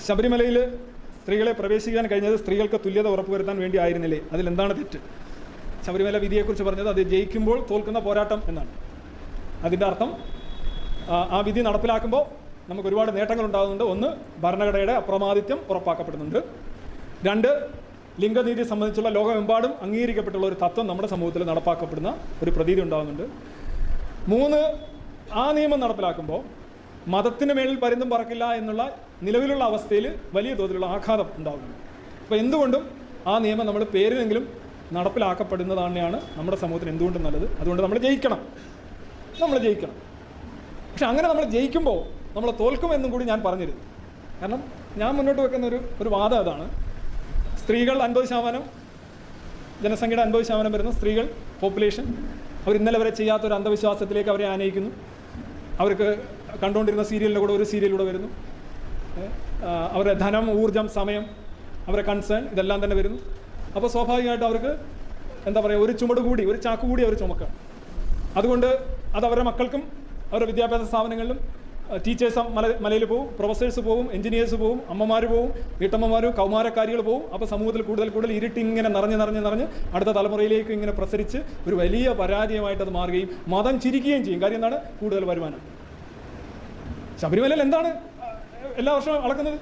ശബരിമലയിൽ സ്ത്രീകളെ പ്രവേശിക്കാൻ കഴിഞ്ഞത് സ്ത്രീകൾക്ക് തുല്യത ഉറപ്പുവരുത്താൻ വേണ്ടി ആയിരുന്നില്ലേ? അതിലെന്താണ് തെറ്റ്? ശബരിമല വിധിയെക്കുറിച്ച് പറഞ്ഞത് അത് ജയിക്കുമ്പോൾ തോൽക്കുന്ന പോരാട്ടം എന്നാണ്. അതിൻ്റെ അർത്ഥം ആ വിധി നടപ്പിലാക്കുമ്പോൾ നമുക്ക് ഒരുപാട് നേട്ടങ്ങൾ ഉണ്ടാകുന്നുണ്ട്. ഒന്ന്, ഭരണഘടനയുടെ അപ്രമാദിത്യം ഉറപ്പാക്കപ്പെടുന്നുണ്ട്. രണ്ട്, ലിംഗനീതി സംബന്ധിച്ചുള്ള ലോകമെമ്പാടും അംഗീകരിക്കപ്പെട്ടുള്ള ഒരു തത്വം നമ്മുടെ സമൂഹത്തിൽ നടപ്പാക്കപ്പെടുന്ന ഒരു പ്രതീതി ഉണ്ടാകുന്നുണ്ട്. മൂന്ന്, ആ നിയമം നടപ്പിലാക്കുമ്പോൾ മതത്തിന് മേളിൽ പരുന്തും പറക്കില്ല എന്നുള്ള നിലവിലുള്ള അവസ്ഥയിൽ വലിയ തോതിലുള്ള ആഘാതം ഉണ്ടാകുന്നുണ്ട്. അപ്പോൾ എന്തുകൊണ്ടും ആ നിയമം നമ്മൾ പേരിനെങ്കിലും നടപ്പിലാക്കപ്പെടുന്നതാണ് നമ്മുടെ സമൂഹത്തിന് എന്തുകൊണ്ടും നല്ലത്. അതുകൊണ്ട് നമ്മൾ ജയിക്കണം. പക്ഷെ അങ്ങനെ നമ്മൾ ജയിക്കുമ്പോൾ നമ്മൾ തോൽക്കുമെന്നും കൂടി ഞാൻ പറഞ്ഞിരുന്നു. കാരണം ഞാൻ മുന്നോട്ട് വെക്കുന്ന ഒരു വാദം അതാണ്. സ്ത്രീകൾ 50%, ജനസംഖ്യയുടെ 50% വരുന്ന സ്ത്രീകൾ പോപ്പുലേഷൻ, അവർ ഇന്നലെ വരെ ചെയ്യാത്തൊരു അന്ധവിശ്വാസത്തിലേക്ക് അവരെ ആനയിക്കുന്നു. അവർക്ക് കണ്ടുകൊണ്ടിരുന്ന സീരിയലിൻ്റെ കൂടെ ഒരു സീരിയലിലൂടെ വരുന്നു. അവരുടെ ധനം, ഊർജം, സമയം, അവരുടെ കൺസേൺ ഇതെല്ലാം തന്നെ വരുന്നു. അപ്പോൾ സ്വാഭാവികമായിട്ട് അവർക്ക് എന്താ പറയുക, ഒരു ചുമട് കൂടി, ഒരു ചാക്ക് കൂടി അവർ ചുമക്കുക. അതുകൊണ്ട് അത് അവരുടെ മക്കൾക്കും അവരുടെ വിദ്യാഭ്യാസ സ്ഥാപനങ്ങളിലും ടീച്ചേഴ്സ് മലയിൽ പോവും, പ്രൊഫസേഴ്സ് പോവും, എഞ്ചിനീയേഴ്സ് പോവും, അമ്മമാർ പോവും, വീട്ടമ്മമാരും കൗമാരക്കാരികൾ പോവും. അപ്പോൾ സമൂഹത്തിൽ കൂടുതൽ ഇരുട്ടി ഇങ്ങനെ നിറഞ്ഞ് അടുത്ത തലമുറയിലേക്ക് ഇങ്ങനെ പ്രസരിച്ച് ഒരു വലിയ പരാജയമായിട്ട് അത് മാറുകയും മതം ചിരിക്കുകയും ചെയ്യും. കാര്യം എന്താണ്? കൂടുതൽ വരുമാനം. ശബരിമലയിൽ എന്താണ് എല്ലാ വർഷവും അളക്കുന്നത്?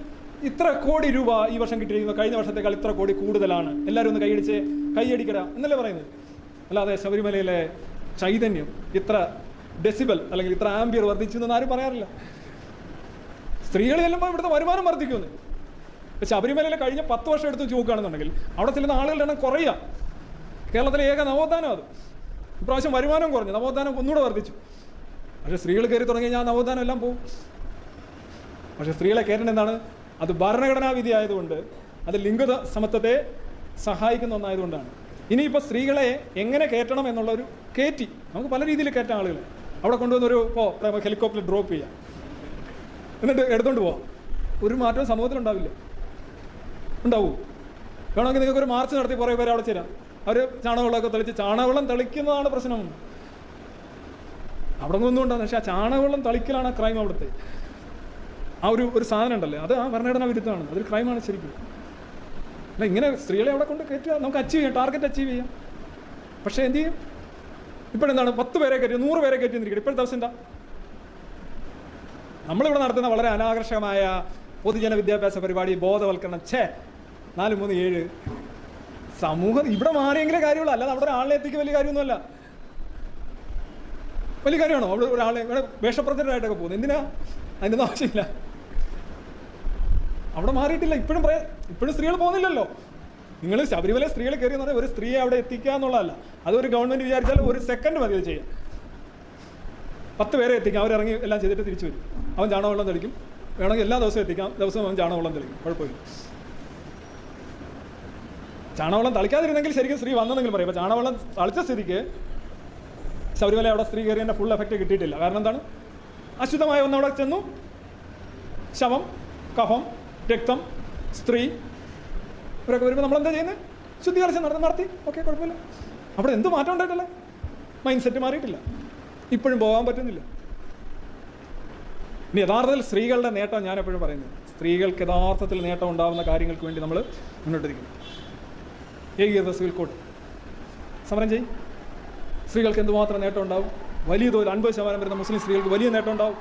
ഇത്ര കോടി രൂപ ഈ വർഷം കിട്ടിയിരിക്കുന്നത് കഴിഞ്ഞ വർഷത്തേക്കാൾ ഇത്ര കോടി കൂടുതലാണ്, എല്ലാവരും ഒന്ന് കൈയടിക്കട എന്നല്ലേ പറയുന്നത്. അല്ലാതെ ശബരിമലയിലെ ചൈതന്യം ഇത്ര ഡെസിബൽ അല്ലെങ്കിൽ ഇത്ര ആംബിയർ വർദ്ധിച്ചു എന്ന് ആരും പറയാറില്ല. സ്ത്രീകൾ ചെല്ലുമ്പോൾ ഇവിടുത്തെ വരുമാനം വർദ്ധിക്കുമെന്ന്. ഇപ്പം ശബരിമലയിൽ കഴിഞ്ഞ 10 വർഷം എടുത്ത് നോക്കുകയാണെന്നുണ്ടെങ്കിൽ അവിടെ ചെല്ലുന്ന ആളുകളുടെ എണ്ണം കുറയുക. കേരളത്തിലെ ഏക നവോത്ഥാനം അത്. ഇപ്രാവശ്യം വരുമാനം കുറഞ്ഞു, നവോത്ഥാനം ഒന്നുകൂടെ വർദ്ധിച്ചു. പക്ഷേ സ്ത്രീകൾ കയറി തുടങ്ങി കഴിഞ്ഞാൽ നവോത്ഥാനം എല്ലാം പോകും. പക്ഷേ സ്ത്രീകളെ കയറ്റേണ്ട എന്താണ്? അത് ഭരണഘടനാ വിധി ആയതുകൊണ്ട്, അത് ലിംഗ സമത്വത്തെ സഹായിക്കുന്ന ഒന്നായതുകൊണ്ടാണ്. ഇനിയിപ്പോൾ സ്ത്രീകളെ എങ്ങനെ കയറ്റണം എന്നുള്ളൊരു കയറ്റി നമുക്ക് പല രീതിയിൽ കയറ്റാൻ ആളുകളെ അവിടെ കൊണ്ടുവന്നൊരു ഹെലികോപ്റ്റർ ഡ്രോപ്പ് ചെയ്യാം, എന്നിട്ട് എടുത്തുകൊണ്ട് പോവാം. ഒരു മാറ്റവും സമൂഹത്തിലുണ്ടാവില്ല. ഉണ്ടാവും. വേണമെങ്കിൽ നിങ്ങൾക്കൊരു മാർച്ച് നടത്തി കുറേ പേര് അവിടെ ചേരാം. അവർ ചാണകവെള്ളമൊക്കെ തെളിച്ച്, ചാണകവെള്ളം തെളിക്കുന്നതാണ് പ്രശ്നം. അവിടെ ഒന്നും ഉണ്ടാകുന്നത്. പക്ഷേ ആ ചാണകവെള്ളം തളിക്കലാണ് ക്രൈം. അവിടുത്തെ ആ ഒരു സാധനം ഉണ്ടല്ലേ, അത് ആ ഭരണഘടനാ വിരുദ്ധമാണ്. അതൊരു ക്രൈമാണ് ശരിക്കും. അല്ല, ഇങ്ങനെ സ്ത്രീകളെ അവിടെ കൊണ്ട് കയറ്റുക, നമുക്ക് അച്ചീവ് ചെയ്യാം, ടാർഗറ്റ് അച്ചീവ് ചെയ്യാം. പക്ഷേ എന്ത് ചെയ്യും? ഇപ്പോഴെന്താണ് 10 പേരെ കയറ്റി 100 പേരെ കയറ്റി എന്നിരിക്കട്ടെ. ഇപ്പോഴത്തെ ദിവസം എന്താ? നമ്മളിവിടെ നടത്തുന്ന വളരെ അനാകർഷകമായ പൊതുജന വിദ്യാഭ്യാസ പരിപാടി, ബോധവൽക്കരണം, 4, 3, 7 സമൂഹം ഇവിടെ മാറിയെങ്കിലേ കാര്യമുള്ളൂ. അല്ലാതെ അവിടെ ഒരാളെ എത്തിക്കുക വലിയ കാര്യമൊന്നുമല്ല. വലിയ കാര്യമാണോ അവിടെ ഒരാളെ ഇവിടെ വേഷപ്രചരണമായിട്ടൊക്കെ പോകുന്നത്? എന്തിനാ? അതിനൊന്നും ആവശ്യമില്ല. അവിടെ മാറിയിട്ടില്ല. ഇപ്പോഴും സ്ത്രീകൾ പോകുന്നില്ലല്ലോ. നിങ്ങൾ ശബരിമല സ്ത്രീകൾ കയറി എന്ന് പറഞ്ഞാൽ ഒരു സ്ത്രീയെ അവിടെ എത്തിക്കുക എന്നുള്ളതല്ല. അതൊരു ഗവൺമെൻറ് വിചാരിച്ചാൽ 1 സെക്കൻഡ് മതി അത് ചെയ്യാം. 10 പേരെ എത്തിക്കാം. അവരിറങ്ങി എല്ലാം ചെയ്തിട്ട് തിരിച്ചു വരും. അവൻ ചാണകവെള്ളം തെളിക്കും. വേണമെങ്കിൽ എല്ലാ ദിവസവും എത്തിക്കാം. ദിവസവും അവൻ ചാണകവെള്ളം തെളിക്കും. കുഴപ്പമില്ല. ചാണകവെള്ളം തളിക്കാതിരുന്നെങ്കിൽ ശരിക്കും സ്ത്രീ വന്നെന്നെങ്കിലും പറയും. അപ്പോൾ ചാണകവെള്ളം തളിച്ച സ്ഥിതിക്ക് ശബരിമല അവിടെ സ്ത്രീ കയറിയതിൻ്റെ ഫുൾ എഫക്റ്റ് കിട്ടിയിട്ടില്ല. കാരണം എന്താണ്? അശുദ്ധമായ ഒന്നവിടെ ചെന്നു. ശവം, കഫം, രക്തം, സ്ത്രീ ഇവരൊക്കെ വരുമ്പോൾ നമ്മളെന്താ ചെയ്യുന്നത്? ശുദ്ധീകരണം നടത്തി. ഓക്കെ, കുഴപ്പമില്ല. അവിടെ എന്ത് മാറ്റം ഉണ്ടായിട്ടില്ല. മൈൻഡ് സെറ്റ് മാറിയിട്ടില്ല. ഇപ്പോഴും പോകാൻ പറ്റുന്നില്ല. ഇനി യഥാർത്ഥത്തിൽ സ്ത്രീകളുടെ നേട്ടം ഞാൻ എപ്പോഴും പറയുന്നത്, സ്ത്രീകൾക്ക് യഥാർത്ഥത്തിൽ നേട്ടം ഉണ്ടാകുന്ന കാര്യങ്ങൾക്ക് വേണ്ടി നമ്മൾ മുന്നോട്ടിരിക്കുന്നു. ഏകീകൃത സിവിൽ കോഡ് സമരം ചെയ്യും. സ്ത്രീകൾക്ക് എന്തുമാത്രം നേട്ടം ഉണ്ടാവും? വലിയ തോതിൽ 50% വരുന്ന മുസ്ലിം സ്ത്രീകൾക്ക് വലിയ നേട്ടം ഉണ്ടാവും.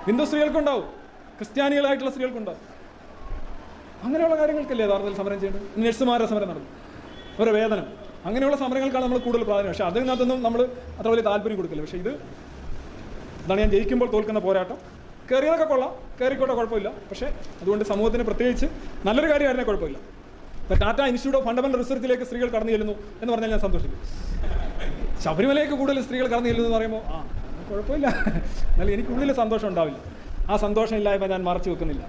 ഹിന്ദു സ്ത്രീകൾക്കുണ്ടാവും. ക്രിസ്ത്യാനികളായിട്ടുള്ള സ്ത്രീകൾക്കുണ്ടാവും. അങ്ങനെയുള്ള കാര്യങ്ങൾക്കല്ലേ യഥാർത്ഥത്തിൽ സമരം ചെയ്യേണ്ടത്. നഴ്സുമാരുടെ സമരം നടന്നു, അവരുടെ വേതനം, അങ്ങനെയുള്ള സമരങ്ങൾക്കാണ് നമ്മൾ കൂടുതൽ പ്രാധാന്യം. പക്ഷേ അതിനകത്തൊന്നും നമ്മൾ അത്ര വലിയ താല്പര്യം കൊടുക്കില്ല. പക്ഷേ ഇതാണ് ഞാൻ ജയിക്കുമ്പോൾ തോൽക്കുന്ന പോരാട്ടം. കയറിയതൊക്കെ കൊള്ളാം, കയറിക്കോട്ടെ, കുഴപ്പമില്ല. പക്ഷേ അതുകൊണ്ട് സമൂഹത്തിന് പ്രത്യേകിച്ച് നല്ലൊരു കാര്യമായിരുന്നേ കുഴപ്പമില്ല. ഇപ്പോൾ ടാറ്റ ഇൻസ്റ്റിറ്റ്യൂട്ട് ഓഫ് ഫണ്ടമെൻ്റൽ റിസർച്ചിലേക്ക് സ്ത്രീകൾ കടന്നു ചെല്ലുന്നു എന്ന് പറഞ്ഞാൽ ഞാൻ സന്തോഷിക്കും. ശബരിമലയ്ക്ക് കൂടുതൽ സ്ത്രീകൾ കടന്നു ചെല്ലുന്നു എന്ന് പറയുമ്പോൾ കുഴപ്പമില്ല. എന്നാലും എനിക്കുള്ളിൽ സന്തോഷം ഉണ്ടാവില്ല. ആ സന്തോഷം ഇല്ലായ്മ ഞാൻ മറച്ചു വെക്കുന്നില്ല.